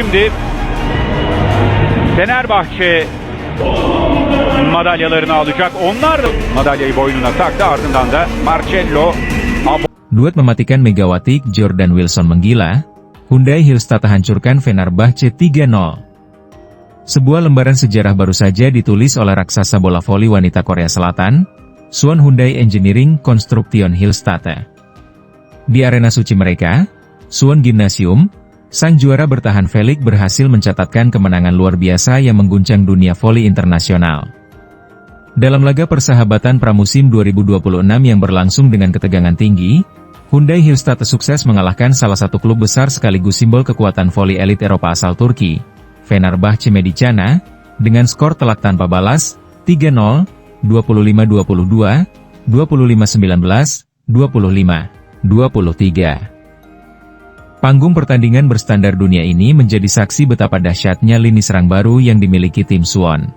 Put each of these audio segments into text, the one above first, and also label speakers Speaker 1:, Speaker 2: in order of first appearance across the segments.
Speaker 1: Şimdi Fenerbahçe madalyalarını alacak. Onlar madalyayı boynuna taktı, ardından da Marcelo.
Speaker 2: Duet mematikan Megawati, Jordan Wilson menggila, Hyundai Hillstatt hancurkan Fenerbahce 3-0. Sebuah lembaran sejarah baru saja ditulis oleh raksasa bola voli wanita Korea Selatan, Suwon Hyundai Engineering Construction Hillstatt. Di arena suci mereka, Suwon Gymnasium, sang juara bertahan Felix berhasil mencatatkan kemenangan luar biasa yang mengguncang dunia voli internasional. Dalam laga persahabatan pramusim 2026 yang berlangsung dengan ketegangan tinggi, Hyundai Hillstatt sukses mengalahkan salah satu klub besar sekaligus simbol kekuatan voli elit Eropa asal Turki, Fenerbahce Medicana, dengan skor telak tanpa balas, 3-0, 25-22, 25-19, 25-23. Panggung pertandingan berstandar dunia ini menjadi saksi betapa dahsyatnya lini serang baru yang dimiliki tim Suwon.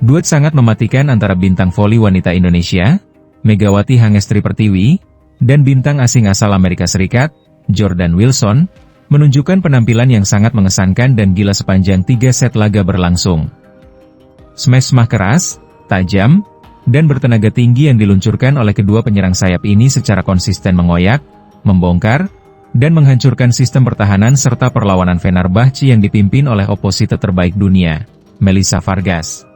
Speaker 2: Duet sangat mematikan antara bintang voli wanita Indonesia, Megawati Hangestri Pertiwi, dan bintang asing asal Amerika Serikat, Jordan Wilson, menunjukkan penampilan yang sangat mengesankan dan gila sepanjang 3 set laga berlangsung. Smash keras, tajam, dan bertenaga tinggi yang diluncurkan oleh kedua penyerang sayap ini secara konsisten mengoyak, membongkar, dan menghancurkan sistem pertahanan serta perlawanan Fenerbahce yang dipimpin oleh oposite terbaik dunia, Melissa Vargas.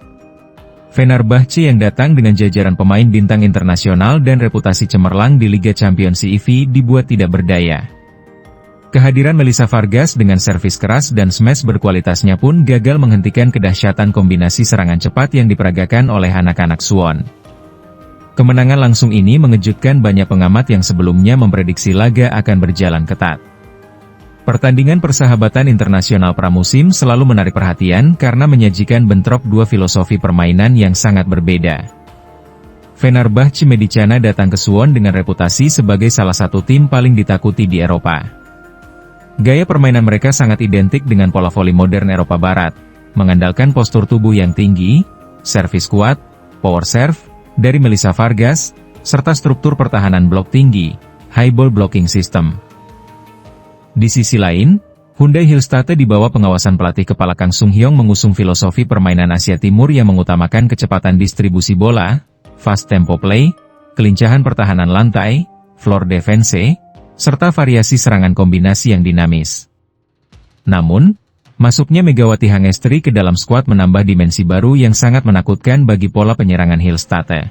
Speaker 2: Fenerbahce yang datang dengan jajaran pemain bintang internasional dan reputasi cemerlang di Liga Champions CEV dibuat tidak berdaya. Kehadiran Melissa Vargas dengan servis keras dan smash berkualitasnya pun gagal menghentikan kedahsyatan kombinasi serangan cepat yang diperagakan oleh anak-anak Suwon. Kemenangan langsung ini mengejutkan banyak pengamat yang sebelumnya memprediksi laga akan berjalan ketat. Pertandingan persahabatan internasional pramusim selalu menarik perhatian karena menyajikan bentrok dua filosofi permainan yang sangat berbeda. Fenerbahce Medicana datang ke Suwon dengan reputasi sebagai salah satu tim paling ditakuti di Eropa. Gaya permainan mereka sangat identik dengan pola voli modern Eropa Barat, mengandalkan postur tubuh yang tinggi, servis kuat, power serve dari Melissa Vargas, serta struktur pertahanan blok tinggi, high ball blocking system. Di sisi lain, Hyundai Hillstatt di bawah pengawasan pelatih kepala Kang Sung Hyong mengusung filosofi permainan Asia Timur yang mengutamakan kecepatan distribusi bola, fast tempo play, kelincahan pertahanan lantai, floor defense, serta variasi serangan kombinasi yang dinamis. Namun, masuknya Megawati Hangestri ke dalam skuad menambah dimensi baru yang sangat menakutkan bagi pola penyerangan Hillstatt.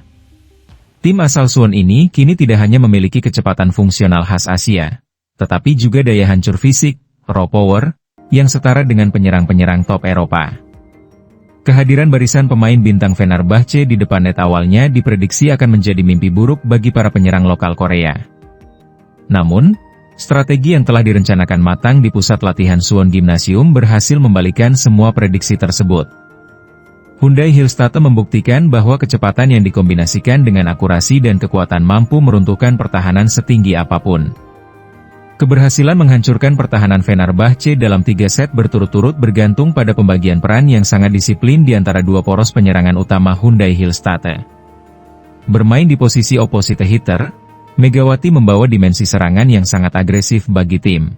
Speaker 2: Tim asal Suwon ini kini tidak hanya memiliki kecepatan fungsional khas Asia, tetapi juga daya hancur fisik, raw power, yang setara dengan penyerang-penyerang top Eropa. Kehadiran barisan pemain bintang Fenerbahce di depan net awalnya diprediksi akan menjadi mimpi buruk bagi para penyerang lokal Korea. Namun, strategi yang telah direncanakan matang di pusat latihan Suwon Gymnasium berhasil membalikan semua prediksi tersebut. Hyundai Hillstatt membuktikan bahwa kecepatan yang dikombinasikan dengan akurasi dan kekuatan mampu meruntuhkan pertahanan setinggi apapun. Keberhasilan menghancurkan pertahanan Fenerbahce dalam 3 set berturut-turut bergantung pada pembagian peran yang sangat disiplin di antara dua poros penyerangan utama Hyundai Hillstatt. Bermain di posisi opposite hitter, Megawati membawa dimensi serangan yang sangat agresif bagi tim.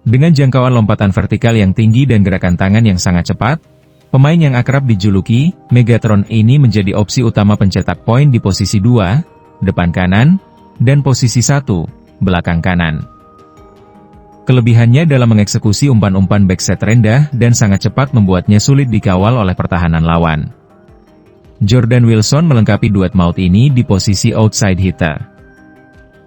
Speaker 2: Dengan jangkauan lompatan vertikal yang tinggi dan gerakan tangan yang sangat cepat, pemain yang akrab dijuluki Megatron ini menjadi opsi utama pencetak poin di posisi 2, depan kanan, dan posisi 1, belakang kanan. Kelebihannya dalam mengeksekusi umpan-umpan backset rendah dan sangat cepat membuatnya sulit dikawal oleh pertahanan lawan. Jordan Wilson melengkapi duet maut ini di posisi outside hitter.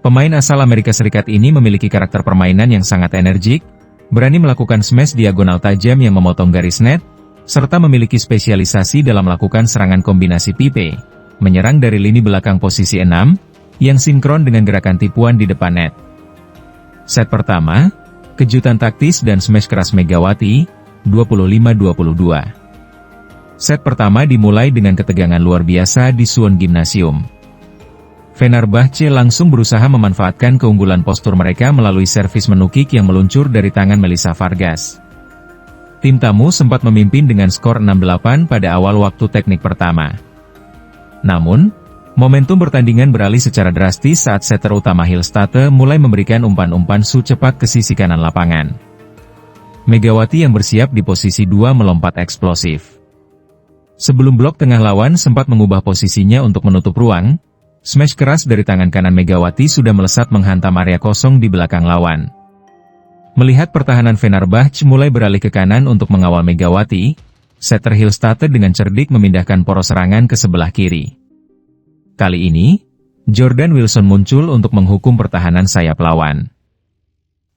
Speaker 2: Pemain asal Amerika Serikat ini memiliki karakter permainan yang sangat energik, berani melakukan smash diagonal tajam yang memotong garis net, serta memiliki spesialisasi dalam melakukan serangan kombinasi pipe, menyerang dari lini belakang posisi 6, yang sinkron dengan gerakan tipuan di depan net. Set pertama, kejutan taktis dan smash keras Megawati, 25-22. Set pertama dimulai dengan ketegangan luar biasa di Suwon Gymnasium. Fenerbahce langsung berusaha memanfaatkan keunggulan postur mereka melalui servis menukik yang meluncur dari tangan Melissa Vargas. Tim tamu sempat memimpin dengan skor 6-8 pada awal waktu teknik pertama. Namun, momentum pertandingan beralih secara drastis saat setter utama Hillstatt mulai memberikan umpan-umpan cepat ke sisi kanan lapangan. Megawati yang bersiap di posisi 2 melompat eksplosif. Sebelum blok tengah lawan sempat mengubah posisinya untuk menutup ruang, smash keras dari tangan kanan Megawati sudah melesat menghantam area kosong di belakang lawan. Melihat pertahanan Fenerbahce mulai beralih ke kanan untuk mengawal Megawati, setter Hillstatte dengan cerdik memindahkan poros serangan ke sebelah kiri. Kali ini, Jordan Wilson muncul untuk menghukum pertahanan sayap lawan.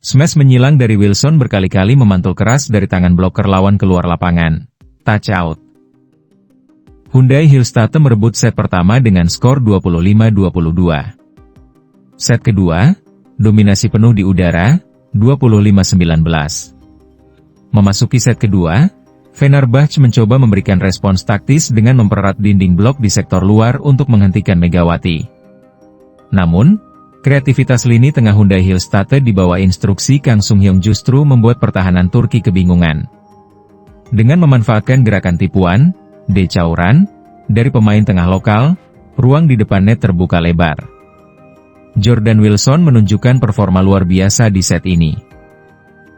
Speaker 2: Smash menyilang dari Wilson berkali-kali memantul keras dari tangan bloker lawan keluar lapangan. Touch out. Hyundai Hillstatte merebut set pertama dengan skor 25-22. Set kedua, dominasi penuh di udara, 25-19. Memasuki set kedua, Fenerbahce mencoba memberikan respons taktis dengan mempererat dinding blok di sektor luar untuk menghentikan Megawati. Namun, kreativitas lini tengah Hyundai Hillstatte di bawah instruksi Kang Sung Hyong justru membuat pertahanan Turki kebingungan. Dengan memanfaatkan gerakan tipuan, decauran, dari pemain tengah lokal, ruang di depan net terbuka lebar. Jordan Wilson menunjukkan performa luar biasa di set ini.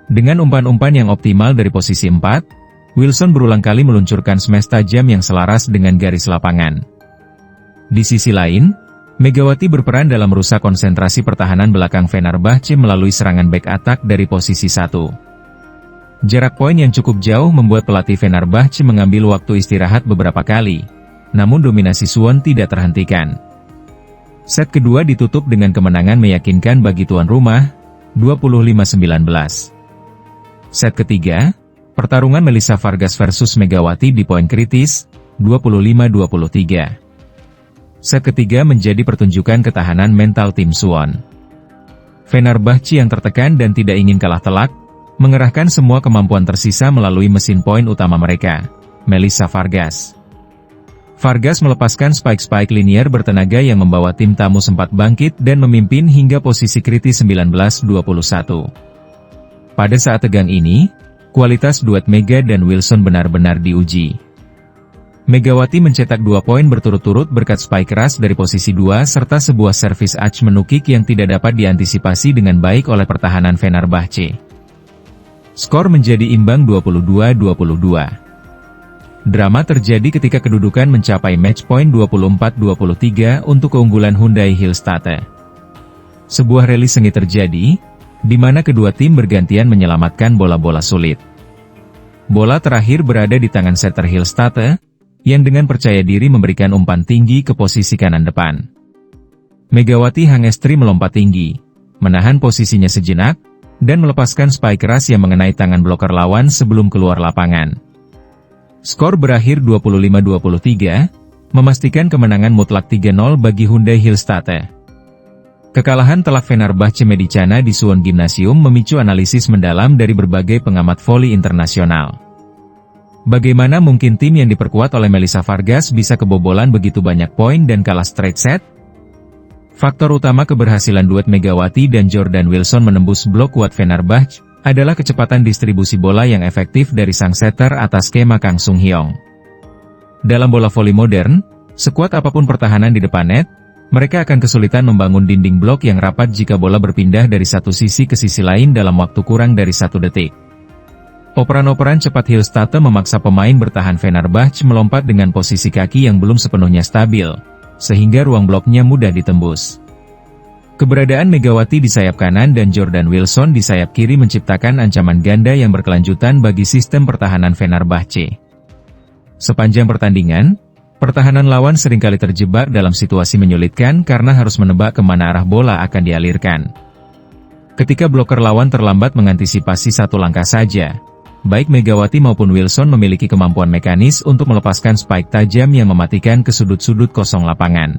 Speaker 2: Dengan umpan-umpan yang optimal dari posisi 4, Wilson berulang kali meluncurkan smash tajam yang selaras dengan garis lapangan. Di sisi lain, Megawati berperan dalam merusak konsentrasi pertahanan belakang Fenerbahce melalui serangan back attack dari posisi 1. Jarak poin yang cukup jauh membuat pelatih Fenerbahce mengambil waktu istirahat beberapa kali, namun dominasi Suwon tidak terhentikan. Set kedua ditutup dengan kemenangan meyakinkan bagi tuan rumah, 25-19. Set ketiga, pertarungan Melissa Vargas versus Megawati di poin kritis, 25-23. Set ketiga menjadi pertunjukan ketahanan mental tim Suwon. Fenerbahce yang tertekan dan tidak ingin kalah telak, mengerahkan semua kemampuan tersisa melalui mesin poin utama mereka, Melissa Vargas. Vargas melepaskan spike-spike linier bertenaga yang membawa tim tamu sempat bangkit dan memimpin hingga posisi kritis 19-21. Pada saat tegang ini, kualitas duet Mega dan Wilson benar-benar diuji. Megawati mencetak 2 poin berturut-turut berkat spike keras dari posisi 2 serta sebuah servis ace menukik yang tidak dapat diantisipasi dengan baik oleh pertahanan Fenerbahce. Skor menjadi imbang 22-22. Drama terjadi ketika kedudukan mencapai match point 24-23 untuk keunggulan Hyundai Hillstatte. Sebuah rally sengit terjadi, di mana kedua tim bergantian menyelamatkan bola-bola sulit. Bola terakhir berada di tangan setter Hillstatte, yang dengan percaya diri memberikan umpan tinggi ke posisi kanan depan. Megawati Hangestri melompat tinggi, menahan posisinya sejenak, dan melepaskan spike keras yang mengenai tangan bloker lawan sebelum keluar lapangan. Skor berakhir 25-23, memastikan kemenangan mutlak 3-0 bagi Hyundai Hillstatte. Kekalahan telak Fenerbahce Medicana di Suwon Gymnasium memicu analisis mendalam dari berbagai pengamat voli internasional. Bagaimana mungkin tim yang diperkuat oleh Melissa Vargas bisa kebobolan begitu banyak poin dan kalah straight set? Faktor utama keberhasilan duet Megawati dan Jordan Wilson menembus blok kuat Fenerbahce adalah kecepatan distribusi bola yang efektif dari sang setter atas skema Kang Sung Hyong. Dalam bola voli modern, sekuat apapun pertahanan di depan net, mereka akan kesulitan membangun dinding blok yang rapat jika bola berpindah dari satu sisi ke sisi lain dalam waktu kurang dari 1 detik. Operan-operan cepat Hillstatte memaksa pemain bertahan Fenerbahce melompat dengan posisi kaki yang belum sepenuhnya stabil, sehingga ruang bloknya mudah ditembus. Keberadaan Megawati di sayap kanan dan Jordan Wilson di sayap kiri menciptakan ancaman ganda yang berkelanjutan bagi sistem pertahanan Fenerbahce. Sepanjang pertandingan, pertahanan lawan seringkali terjebak dalam situasi menyulitkan karena harus menebak kemana arah bola akan dialirkan. Ketika bloker lawan terlambat mengantisipasi satu langkah saja, baik Megawati maupun Wilson memiliki kemampuan mekanis untuk melepaskan spike tajam yang mematikan ke sudut-sudut kosong lapangan.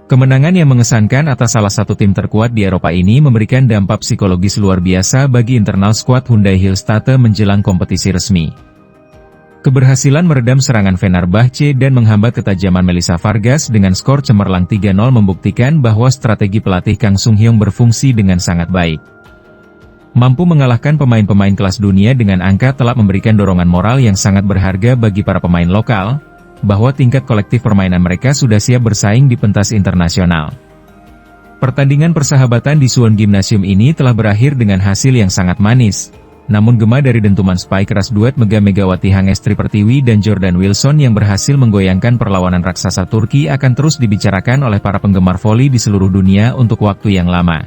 Speaker 2: Kemenangan yang mengesankan atas salah satu tim terkuat di Eropa ini memberikan dampak psikologis luar biasa bagi internal skuad Hyundai Hillstatte menjelang kompetisi resmi. Keberhasilan meredam serangan Fenerbahce dan menghambat ketajaman Melissa Vargas dengan skor cemerlang 3-0 membuktikan bahwa strategi pelatih Kang Sung Hyong berfungsi dengan sangat baik. Mampu mengalahkan pemain-pemain kelas dunia dengan angka telak memberikan dorongan moral yang sangat berharga bagi para pemain lokal, bahwa tingkat kolektif permainan mereka sudah siap bersaing di pentas internasional. Pertandingan persahabatan di Suwon Gymnasium ini telah berakhir dengan hasil yang sangat manis, Namun gema dari dentuman spike keras duet Mega Megawati Hangestri Pertiwi dan Jordan Wilson yang berhasil menggoyangkan perlawanan raksasa Turki akan terus dibicarakan oleh para penggemar voli di seluruh dunia untuk waktu yang lama.